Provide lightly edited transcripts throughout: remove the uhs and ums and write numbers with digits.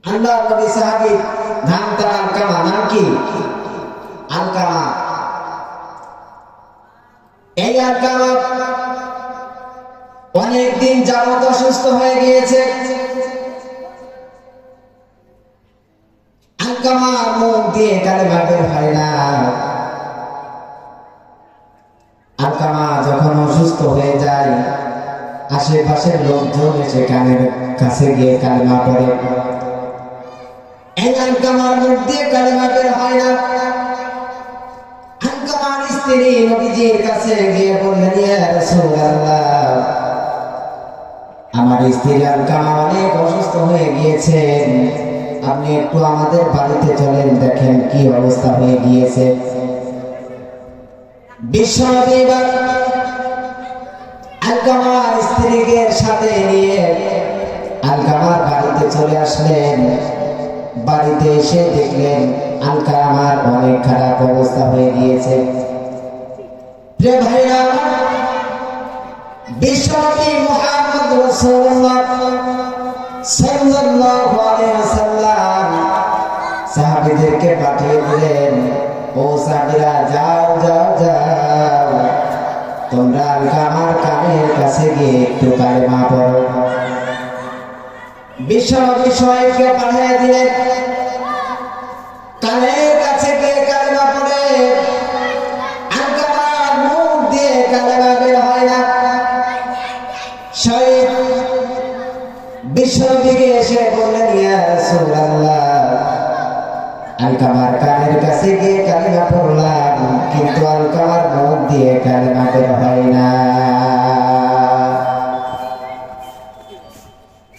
আল্লাহ নবী সাহাবী নাম তার আলকামা। নাম কি? আলকামা। এই আলকামা অনেকদিন যাবত অসুস্থ হয়ে গিয়েছে। আলকামার মুখ দিয়ে কালেমা বের হয় না। আলকামা যখন অসুস্থ হয়ে যায়, আশেপাশের লোকজন এসে কানের কাছে গিয়ে কালেমা পড়ে। এই আলকামার মুখ দিয়ে কালেমা বের হয় না। আলকামার স্ত্রী নবীজির কাছে গিয়ে বললেন, ইয়া রাসূলুল্লাহ, আমার স্ত্রী আলকামা অনেক অসুস্থ হয়ে গিয়েছেন, আপনি একটু আমাদের বাড়িতে চলেন, দেখেন কি অবস্থা হয়ে গিয়েছে। বিশ্বনবী আলকামার স্ত্রীকে সাথে নিয়ে আলকামার বাড়িতে চলে আসলেন। বাড়িতে এসে দেখলেন আলকামার অনেক খারাপ অবস্থা হয়ে গিয়েছে। প্রিয় ভাইরা, বিশ্বনবী মুহাম্মদ রাসূলুল্লাহ সাল্লাল্লাহু আলাইহি ওয়াসাল্লাম সাহাবীদেরকে পাঠিয়ে দিলেন, ও সাহাবীরা, যাও যাও যাও, তোমরা আলকামার কানের কাছে গিয়ে একটু কালেমা পড়ো। বিশ্বনবী সবাইকে পাঠিয়ে দিলেন, কানের কাছে গিয়ে কালেমা পড়ে। আলকামার মুখ দিয়ে কালেমা বের হয় না। শহীদ বিশ্বনবীকে এসে বললেন, ইয়া রাসূলুল্লাহ, আলকামার কানের কাছে গিয়ে কালেমা পড়লাম, কিন্তু আলকামার মুখ দিয়ে কালেমা বের হয় না।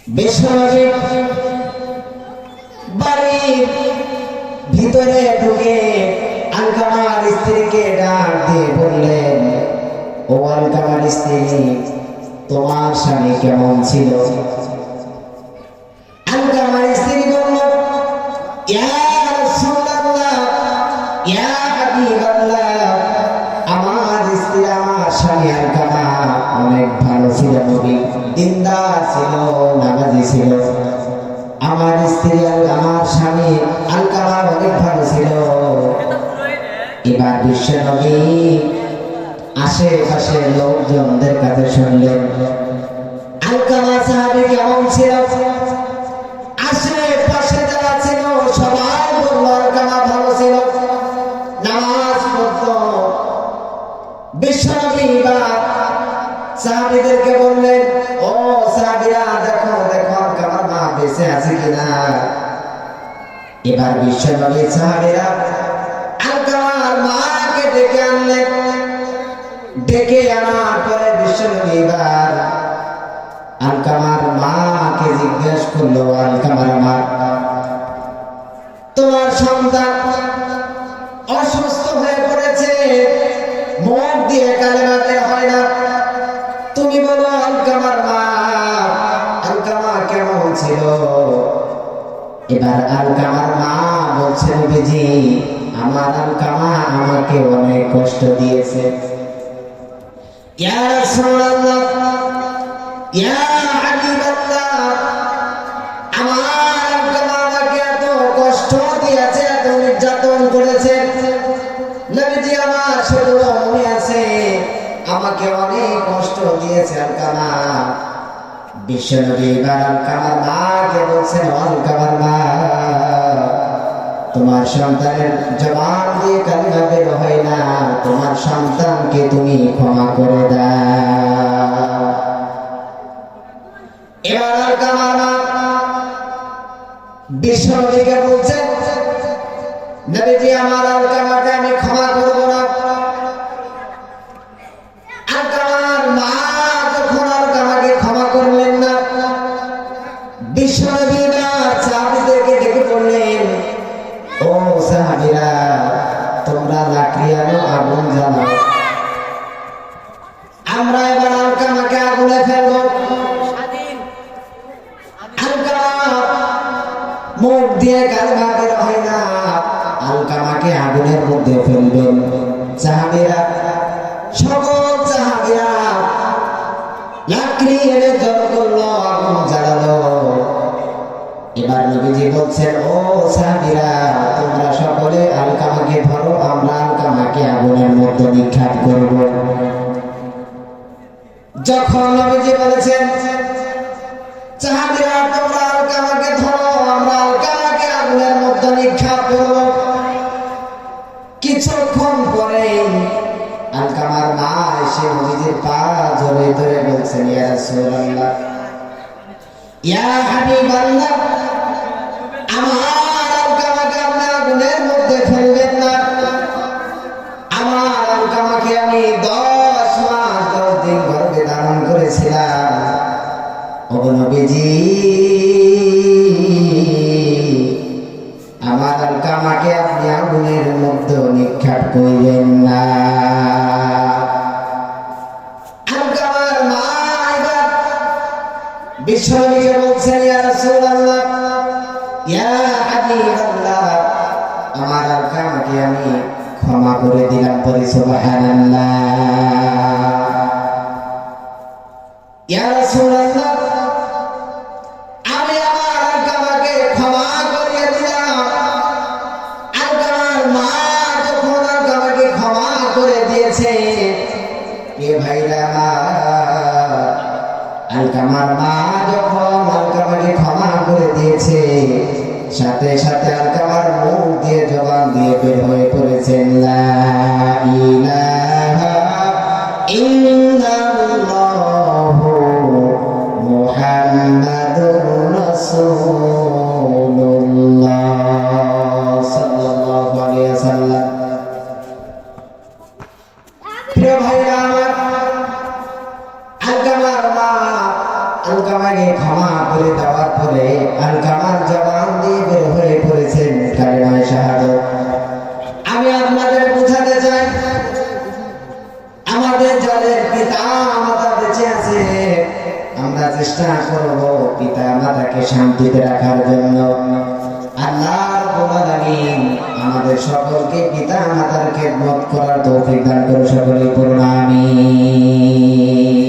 বিশ্বনবী বাড়ির ভিতরে ঢুকে আলকামার স্ত্রীকে ডাক দিয়ে বললেন, ও আলকামার স্ত্রী, তোমার স্বামী কেমন ছিল? আলকামার স্ত্রী বলল, ইয়া রাসূলুল্লাহ, ইয়া হাবিবাল্লাহ, আমার স্ত্রী, আমার স্বামী আলকামা অনেক ভালো ছিল নবী, দিনদার ছিল, নামাজি ছিল। আমার স্ত্রী আমার স্বামী আলকামা অনেক ভালো ছিল। এবার বিশ্বনবী আশেপাশে লোকজনদের কাছে শুনলেন আলকামা সাহাবী কেমন ছিল। আশেপাশে যারা ছিল সবাই বলল আলকামা ভালো ছিল, নামাজ পড়তো। বিশ্বনবী এবার সাহাবীদেরকে বললেন, ও সাহাবীরা, দেখো দেখো আলকামার মা বেঁচে আছে কিনা। এবার বিশ্বনবী সাহাবীরা আলকামার মাকে ডেকে আনলেন। ডেকে আনার পরে বিশ্বনবী এবার আলকামার মাকে জিজ্ঞেস করলো, আলকামার মা, তোমার সন্তান অসুস্থ হয়ে পড়েছে, মুখ দিয়ে কালেমা বের হয় না, তুমি বলো আলকামার মা আলকামা কেমন ছিল। এবার আলকামার মা বলছে, নবীজি, আমার আলকামা আমাকে অনেক কষ্ট দিয়েছে। ইয়া রাসূলুল্লাহ, ইয়া হাবিবাল্লাহ, আমার আলকামা আমাকে এত কষ্ট দিয়েছে, এত নির্যাতন করেছে, নবীজি আমার শুধু মনে আছে, আমাকে অনেক কষ্ট দিয়েছে আলকামা। বিশ্বনবী এবার আলকামার মাকে বলছেন, আলকামার মা, তোমার সন্তানের জবান দিয়ে কালিমা বের হয় না, তোমার সন্তানকে তুমি ক্ষমা করে দাও। এবার আলকামার মা বিশ্বনবীকে বলছেন, নবীজি, আমার আলকামাকে আমি ক্ষমা করব না। আলকামার মা যখন আলকামাকে ক্ষমা করলেন না, বিশ্বনবী সাহাবীদেরকে ডেকে বললেন, ও সাহাবীরা, তোমরা লাকড়ি আনো, আগুন জ্বালাও, আমরা এবার আলকামাকে আগুনে ফেলবো। আলকামা মুখ দিয়ে কালেমা বের হয় না, আলকামাকে আগুনের মধ্যে ফেলবেন। সাহাবীরা, সকল সাহাবীরা লাকড়ি এনে জড়ো করলো, আগুন জ্বালালো। এবার নবীজি বলছেন, ও সাহাবীরা, তোমরা সকলে আলকামাকে ধরো, আমরা আলকামাকে আগুনের মধ্যে নিক্ষেপ করব। যখন নবীজি বলেছেন, সাহাবীরা তোমরা আলকামাকে ধরো, আমরা আলকামাকে আগুনের মধ্যে নিক্ষেপ করব, কিছুক্ষণ পরে আলকামার মা এসে নবীজির পা জড়িয়ে ধরে বলছেন, ইয়া রাসূলুল্লাহ, ইয়া হাবিবাল্লাহ, আমার আলকামাকে আপনি আগুনের মধ্যে ফেলবেন না। আমার আলকামাকে আমি 10 মাস 10 দিন গর্ভে ধারণ করেছিলাম। ও নবীজি, আমার আলকামাকে আপনি আগুনের মধ্যে নিক্ষেপ করবেন না। আলকামার মা এবার বিশ্বনবীকে বলছেন, ইয়া রাসূলুল্লাহ, ইয়া হাবিবাল্লাহ, আমার আলকামাকে আমি ক্ষমা করে দিলাম। পরে সুবহানাল্লাহ। ইয়া রাসূলুল্লাহ, আমি আমার আলকামাকে ক্ষমা করে দিলাম। আলকামার মা যখন আলকামাকে ক্ষমা করে দিয়েছে, এ ভাইরা আমার, আলকামার মা যখন আলকামাকে ক্ষমা করে দিয়েছে, সাথে সাথে আলকামার মুখ দিয়ে জবান দিয়ে বের হয়ে পড়েছেন, লা ইলাহা ইল্লাল্লাহু মুহাম্মাদুর রাসূলুল্লাহ সাল্লাল্লাহু আলাইহি ওয়াসাল্লাম। প্রিয় ভাইরা আমার, আলকামার মা আলকামাকে ক্ষমা করে দেওয়ার পরে আলকামার জবান দিয়ে বের হয়ে পড়েছেন কালেমায়ে শাহাদাত। আমি আপনাদের বোঝাতে চাই, আমাদের যাদের পিতা মাতা বেঁচে আছে, আমরা চেষ্টা করব পিতা মাতাকে শান্তিতে রাখার জন্য। আল্লাহ রাব্বুল আলামিন আমাদের সকলকে পিতা মাতার খেদমত করার তৌফিক দান করুন। সকলে পড়ুন আমিন।